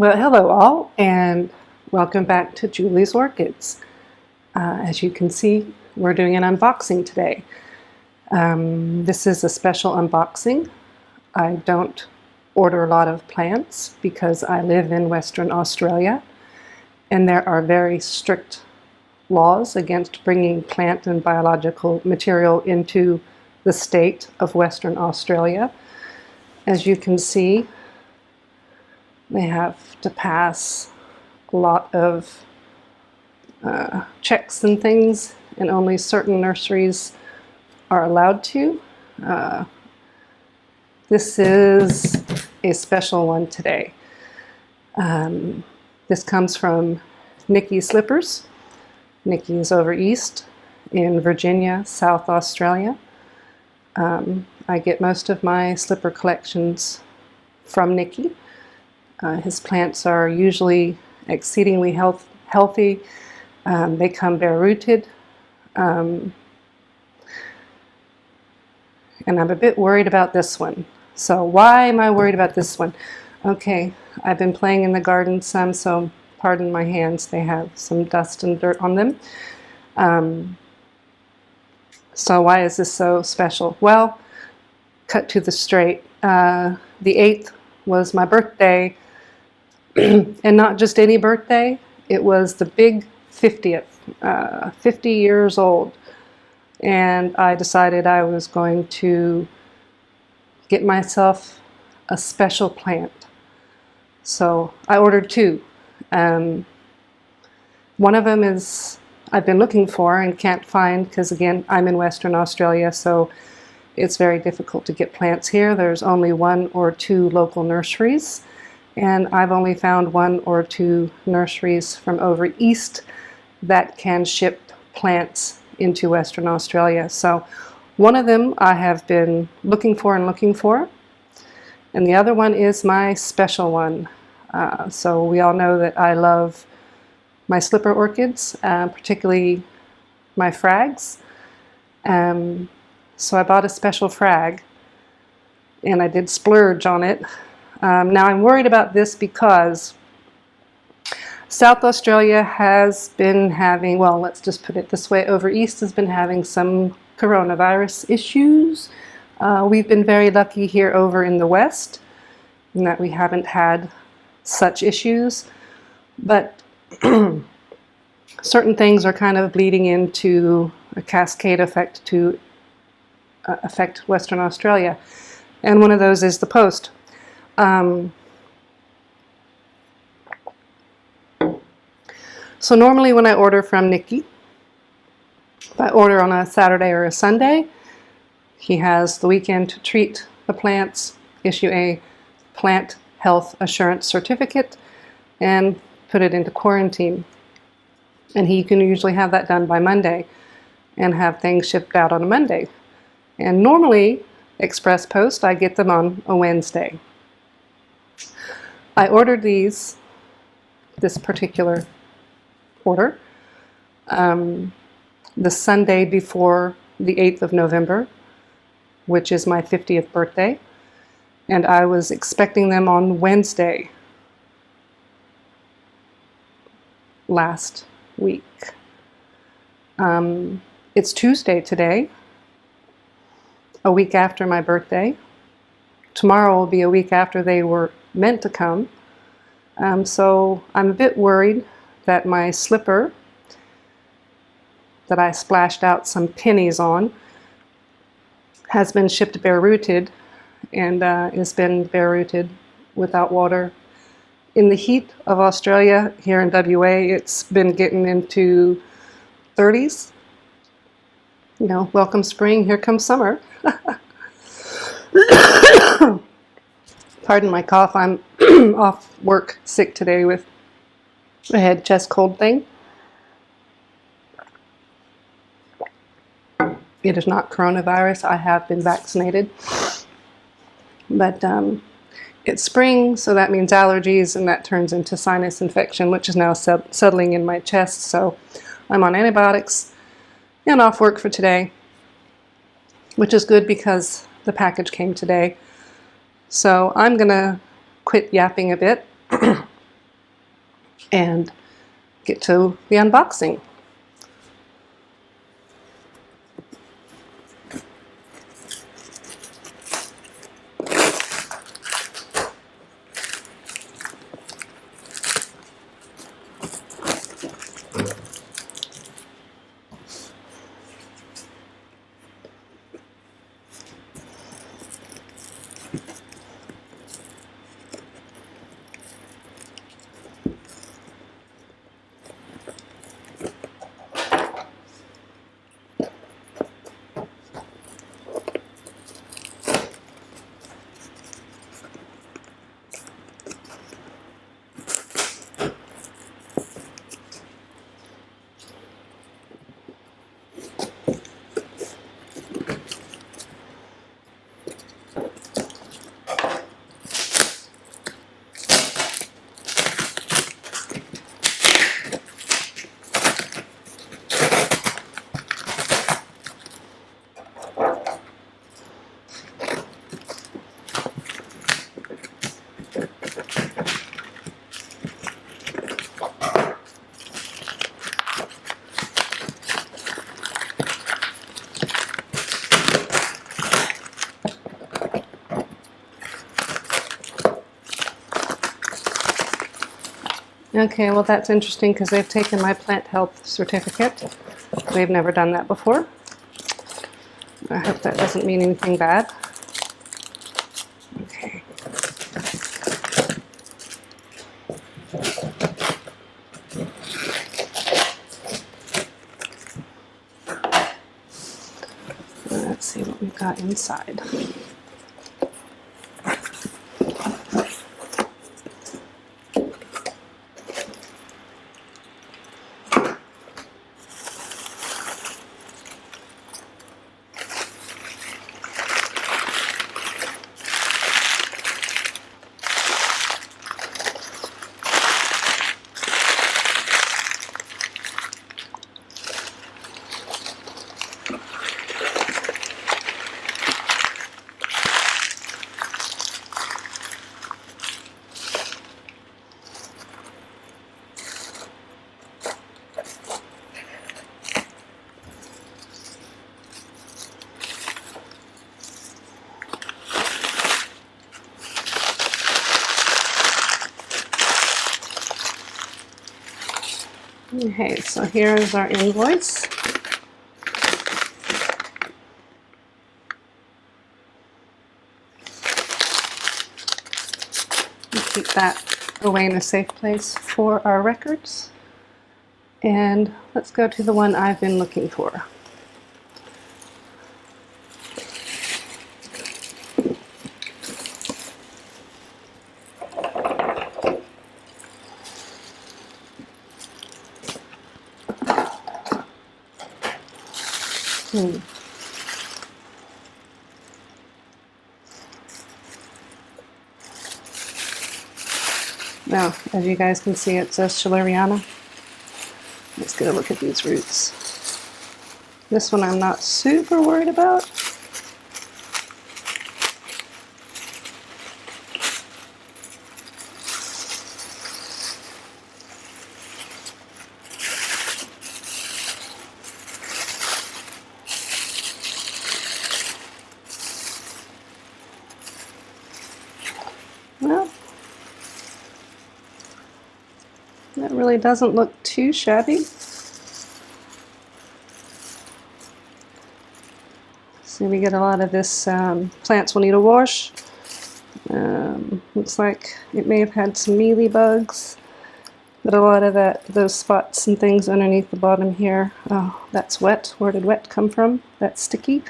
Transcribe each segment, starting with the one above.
Well, hello all, and welcome back to Julie's Orchids. As you can see, we're doing an unboxing today. This is a special unboxing. I don't order a lot of plants because I live in Western Australia, and there are very strict laws against bringing plant and biological material into the state of Western Australia. As you can see, they have to pass a lot of checks and things, and only certain nurseries are allowed to. This is a special one today. This comes from Nikki Slippers. Nikki is over east in Virginia, South Australia. I get most of my slipper collections from Nikki. His plants are usually exceedingly healthy. They come bare-rooted. And I'm a bit worried about this one. So why am I worried about this one? Okay, I've been playing in the garden some, so pardon my hands. They have some dust and dirt on them. So why is this so special? Well, cut to the straight. The 8th was my birthday. And not just any birthday, it was the big 50th, 50 years old. And I decided I was going to get myself a special plant. So I ordered two. One of them is I've been looking for and can't find because, again, I'm in Western Australia, so it's very difficult to get plants here. There's only 1 or 2 local nurseries. And I've only found 1 or 2 nurseries from over east that can ship plants into Western Australia. So one of them I have been looking for, and the other one is my special one. So we all know that I love my slipper orchids, particularly my frags. So I bought a special frag, and I did splurge on it. Now I'm worried about this because South Australia has been having, well, let's just put it this way, over east has been having some coronavirus issues. We've been very lucky here over in the west in that we haven't had such issues, but certain things are kind of bleeding into a cascade effect to affect Western Australia, and one of those is the post. So normally when I order from Nikki, if I order on a Saturday or a Sunday, he has the weekend to treat the plants, issue a plant health assurance certificate, and put it into quarantine. And he can usually have that done by Monday and have things shipped out on a Monday. And normally, express post, I get them on a Wednesday. I ordered this particular order, the Sunday before the 8th of November, which is my 50th birthday, and I was expecting them on Wednesday last week. It's Tuesday today, a week after my birthday. Tomorrow will be a week after they were meant to come. So I'm a bit worried that my slipper that I splashed out some pennies on has been shipped bare-rooted and has been bare-rooted without water. In the heat of Australia, here in WA, it's been getting into 30s. You know, welcome spring, here comes summer. Pardon my cough, I'm off work sick today with a head chest cold thing. It is not coronavirus. I have been vaccinated. But it's spring, so that means allergies, and that turns into sinus infection, which is now settling in my chest. So I'm on antibiotics and off work for today, which is good because the package came today. So I'm going to quit yapping a bit and get to the unboxing. Okay, well that's interesting because they've taken my plant health certificate. They've never done that before. I hope that doesn't mean anything bad. Okay. Let's see what we've got inside. Okay, so here is our invoice. We'll keep that away in a safe place for our records. And let's go to the one I've been looking for. Now, as you guys can see, it says Schilleriana. Let's get a look at these roots. This one I'm not super worried about. Well, that really doesn't look too shabby. So we get a lot of this, plants will need a wash. Looks like it may have had some mealy bugs, but a lot of those spots and things underneath the bottom here, oh, that's wet. Where did wet come from? That's sticky.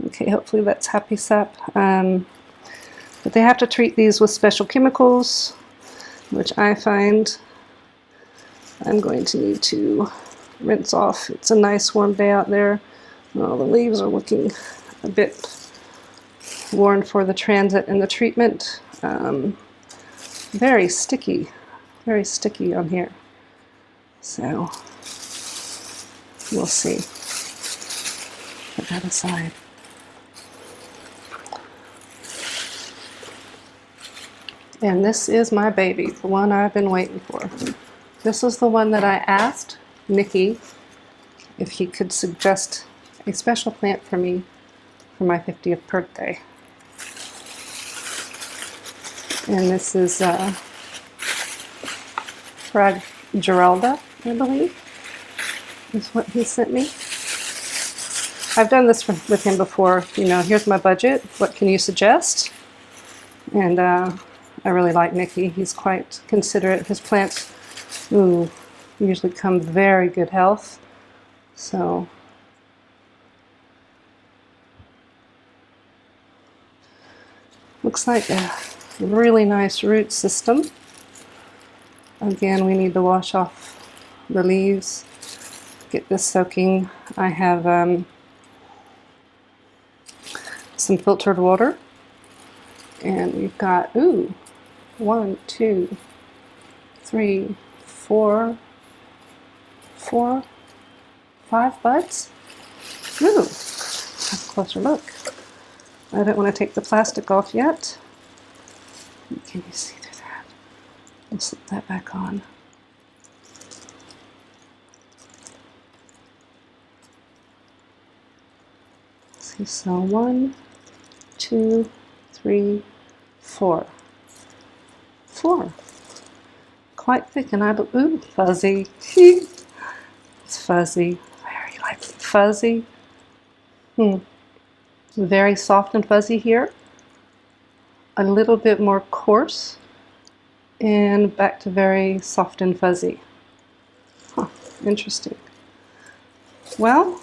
Okay, hopefully that's happy sap. But they have to treat these with special chemicals, which I find I'm going to need to rinse off. It's a nice warm day out there. All the leaves are looking a bit worn for the transit and the treatment. Very sticky on here. So we'll see. Put that aside. And this is my baby, the one I've been waiting for. This was the one that I asked Nikki if he could suggest a special plant for me for my 50th birthday. And this is Geralda, I believe, is what he sent me. I've done this with him before. You know, here's my budget. What can you suggest? And I really like Nikki. He's quite considerate. His plants usually come very good health. So looks like a really nice root system. Again, we need to wash off the leaves, get this soaking. I have some filtered water, and we've got 1, 2, 3, 4, 5 buds. Have a closer look. I don't want to take the plastic off yet. Can you see through that? I'll slip that back on. See, so 1, 2, 3, 4. 4. Quite thick, and fuzzy. It's fuzzy. Very light, fuzzy. Very soft and fuzzy here. A little bit more coarse, and back to very soft and fuzzy. Interesting. Well,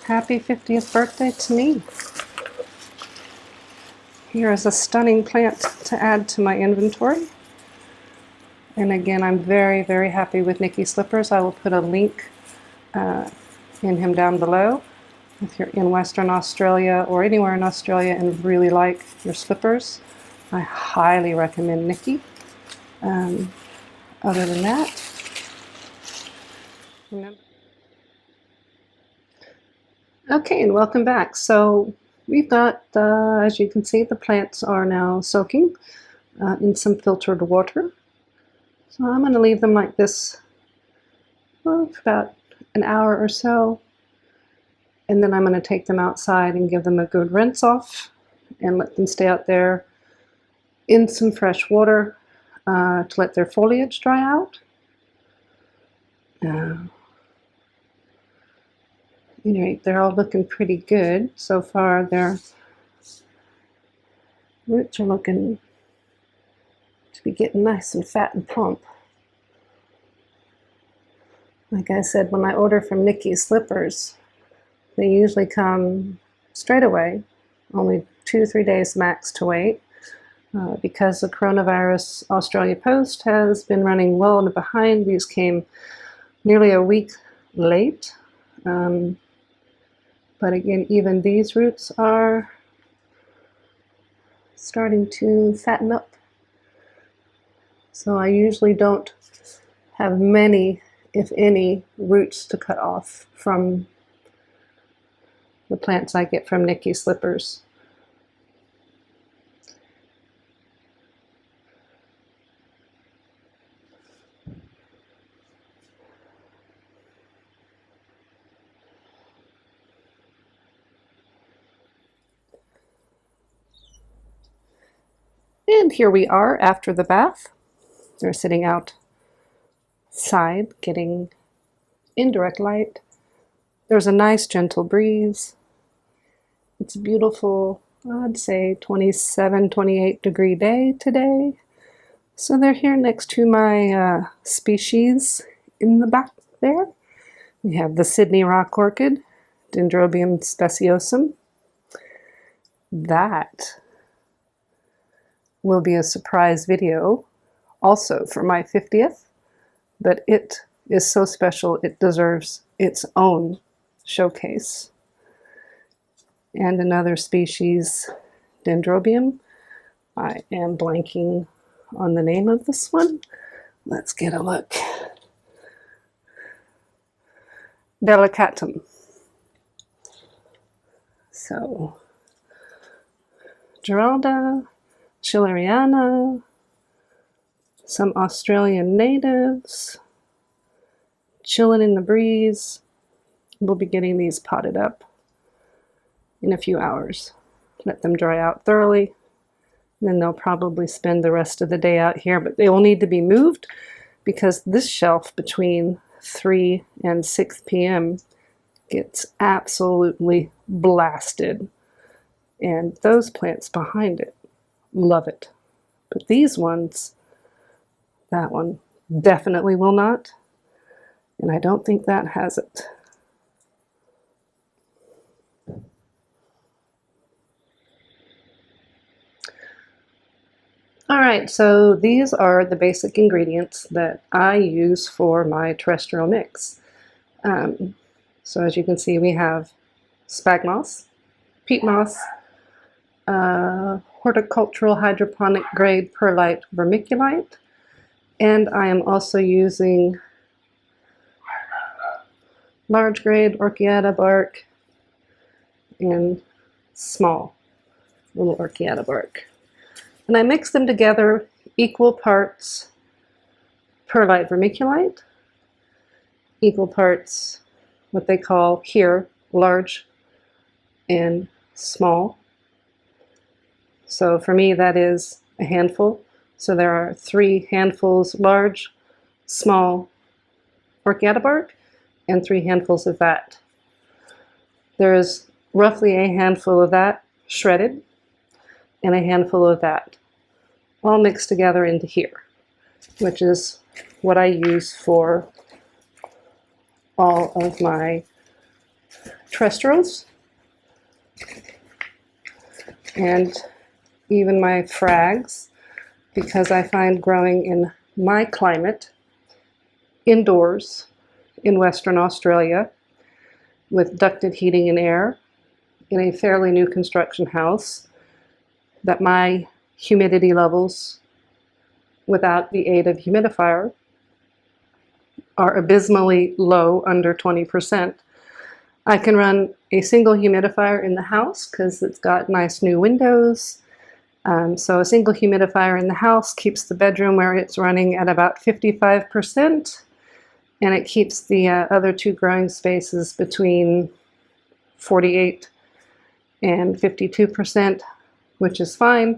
happy 50th birthday to me. Here is a stunning plant to add to my inventory. And again, I'm very, very happy with Nikki's slippers. I will put a link in him down below. If you're in Western Australia or anywhere in Australia and really like your slippers, I highly recommend Nikki. Other than that, remember. Okay, and welcome back. So we've got, as you can see, the plants are now soaking in some filtered water. So I'm going to leave them like this for about an hour or so, and then I'm going to take them outside and give them a good rinse off and let them stay out there in some fresh water to let their foliage dry out. Anyway, they're all looking pretty good so far. Their roots are looking to be getting nice and fat and plump. Like I said, when I order from Nikki's slippers, they usually come straight away, only 2 or 3 days max to wait. Because the coronavirus Australia Post has been running well and behind, these came nearly a week late. But again, even these roots are starting to fatten up. So I usually don't have many, if any, roots to cut off from the plants I get from Nikki's slippers. And here we are after the bath. They're sitting outside getting indirect light. There's a nice gentle breeze. It's a beautiful, I'd say 27, 28 degree day today. So they're here next to my species in the back there. We have the Sydney rock orchid, Dendrobium speciosum. That will be a surprise video also for my 50th, but it is so special it deserves its own showcase. And another species, Dendrobium. I am blanking on the name of this one. Let's get a look. Delicatum. So Esmeralda, Schilleriana, some Australian natives, chilling in the breeze. We'll be getting these potted up in a few hours. Let them dry out thoroughly. Then they'll probably spend the rest of the day out here, but they will need to be moved because this shelf between 3 and 6 p.m. gets absolutely blasted. And those plants behind it love it. But these ones, that one definitely will not. And I don't think that has it. All right, so these are the basic ingredients that I use for my terrestrial mix. So as you can see, we have spag moss, peat moss, horticultural hydroponic grade perlite vermiculite, and I am also using large grade orchiata bark and small little orchiata bark. And I mix them together equal parts perlite vermiculite, equal parts what they call here large and small. So for me that is a handful. So there are 3 handfuls large, small orchiata bark and 3 handfuls of that. There is roughly a handful of that shredded and a handful of that, all mixed together into here, which is what I use for all of my terrestrials and even my frags, because I find growing in my climate, indoors in Western Australia, with ducted heating and air, in a fairly new construction house, that my humidity levels without the aid of humidifier are abysmally low, under 20%. I can run a single humidifier in the house because it's got nice new windows. So a single humidifier in the house keeps the bedroom where it's running at about 55%, and it keeps the other 2 growing spaces between 48 and 52%, which is fine,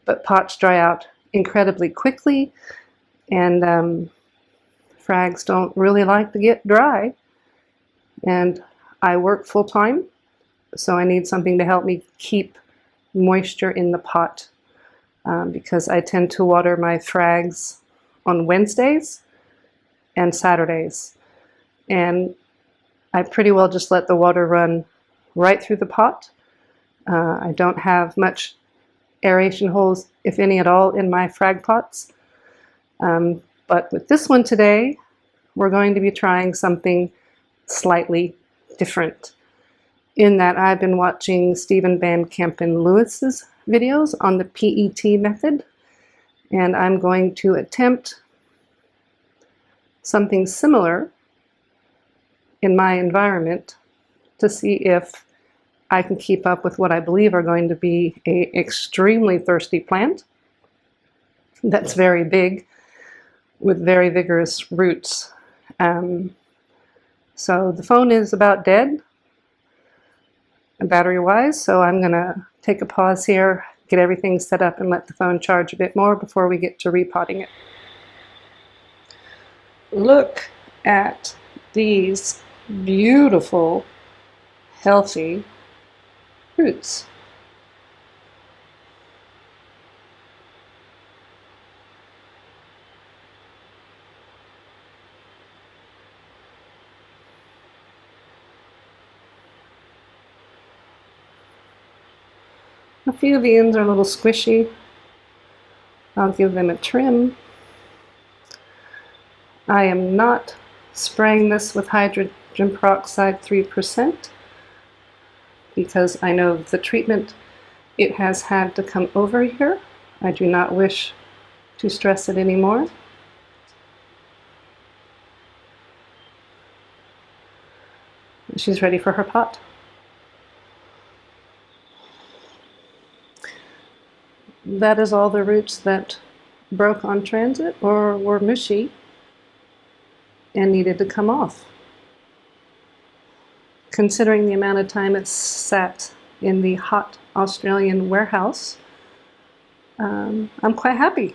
but pots dry out incredibly quickly, and frags don't really like to get dry. And I work full-time, so I need something to help me keep moisture in the pot, because I tend to water my frags on Wednesdays and Saturdays, and I pretty well just let the water run right through the pot. I don't have much aeration holes, if any at all, in my frag pots. But with this one today, we're going to be trying something slightly different, in that I've been watching Stephen Van Kampen Lewis's videos on the PET method, and I'm going to attempt something similar in my environment to see if I can keep up with what I believe are going to be an extremely thirsty plant that's very big with very vigorous roots. So the phone is about dead, battery-wise, so I'm going to take a pause here, get everything set up, and let the phone charge a bit more before we get to repotting it. Look at these beautiful, healthy roots. A few of the ends are a little squishy. I'll give them a trim. I am not spraying this with hydrogen peroxide 3% because I know the treatment it has had to come over here. I do not wish to stress it anymore. She's ready for her pot. that is all the roots that broke on transit or were mushy and needed to come off. Considering the amount of time it sat in the hot Australian warehouse, I'm quite happy.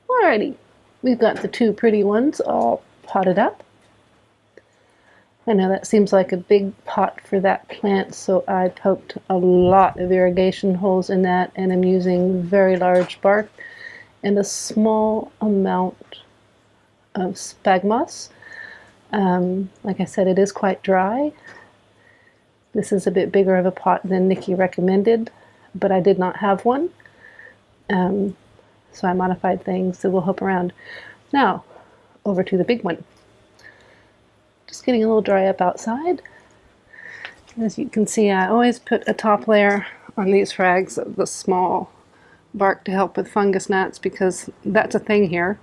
Alrighty, we've got the two pretty ones all potted up. I know that seems like a big pot for that plant, so I poked a lot of irrigation holes in that, and I'm using very large bark and a small amount of spag moss. Like I said, it is quite dry. This is a bit bigger of a pot than Nikki recommended, but I did not have one. So I modified things, so we'll hop around. Now, over to the big one. Just getting a little dry up outside. As you can see, I always put a top layer on these frags of the small bark to help with fungus gnats, because that's a thing here.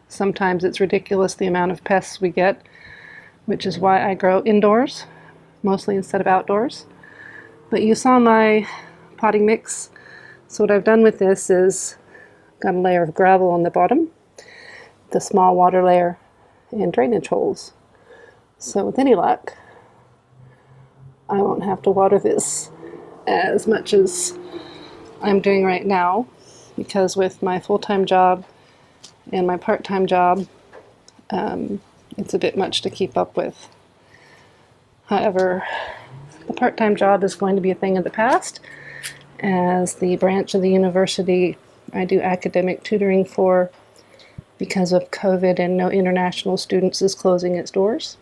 Sometimes it's ridiculous the amount of pests we get, which is why I grow indoors, mostly instead of outdoors. But you saw my potting mix. So what I've done with this is got a layer of gravel on the bottom, the small water layer, and drainage holes. So with any luck, I won't have to water this as much as I'm doing right now, because with my full-time job and my part-time job, it's a bit much to keep up with. However, the part-time job is going to be a thing of the past, as the branch of the university I do academic tutoring for, because of COVID and no international students, is closing its doors.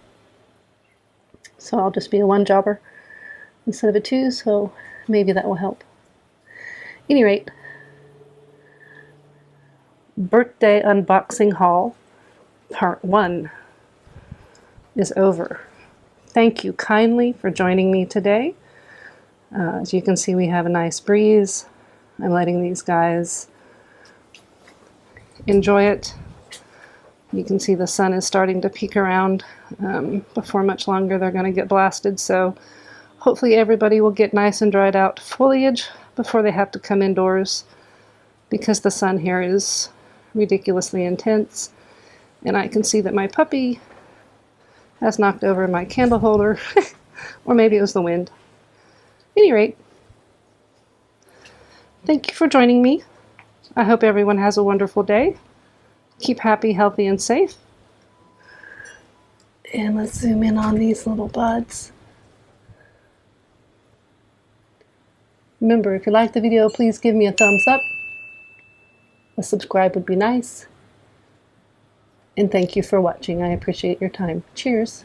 So I'll just be a one-jobber instead of a two, so maybe that will help. At any rate, birthday unboxing haul part 1 is over. Thank you kindly for joining me today. As you can see, we have a nice breeze. I'm letting these guys enjoy it. You can see the sun is starting to peek around. Before much longer, they're going to get blasted. So hopefully everybody will get nice and dried out foliage before they have to come indoors, because the sun here is ridiculously intense. And I can see that my puppy has knocked over my candle holder, or maybe it was the wind. At any rate, thank you for joining me. I hope everyone has a wonderful day. Keep happy, healthy, and safe. And let's zoom in on these little buds. Remember, if you like the video, please give me a thumbs up. A subscribe would be nice. And thank you for watching. I appreciate your time. Cheers.